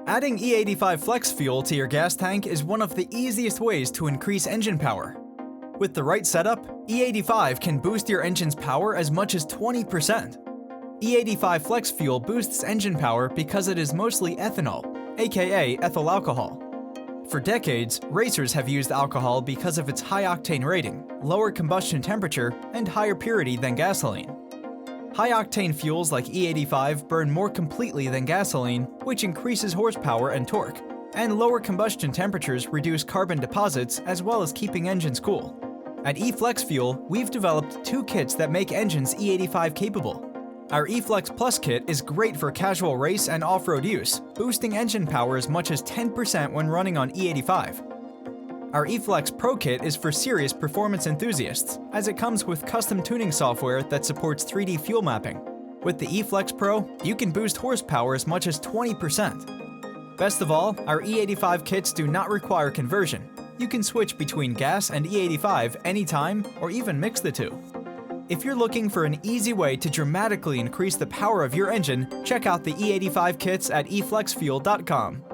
Adding E85 flex fuel to your gas tank is one of the easiest ways to increase engine power. With the right setup, E85 can boost your engine's power as much as 20%. E85 flex fuel boosts engine power because it is mostly ethanol, aka ethyl alcohol. For decades, racers have used alcohol because of its high octane rating, lower combustion temperature, and higher purity than gasoline. High-octane fuels like E85 burn more completely than gasoline, which increases horsepower and torque, and lower combustion temperatures reduce carbon deposits as well as keeping engines cool. At eFlexFuel, we've developed two kits that make engines E85 capable. Our eFlexPlus kit is great for casual race and off-road use, boosting engine power as much as 10% when running on E85. Our eFlexPro kit is for serious performance enthusiasts, as it comes with custom tuning software that supports 3D fuel mapping. With the eFlexPro, you can boost horsepower as much as 20%. Best of all, our E85 kits do not require conversion. You can switch between gas and E85 anytime, or even mix the two. If you're looking for an easy way to dramatically increase the power of your engine, check out the E85 kits at eFlexFuel.com.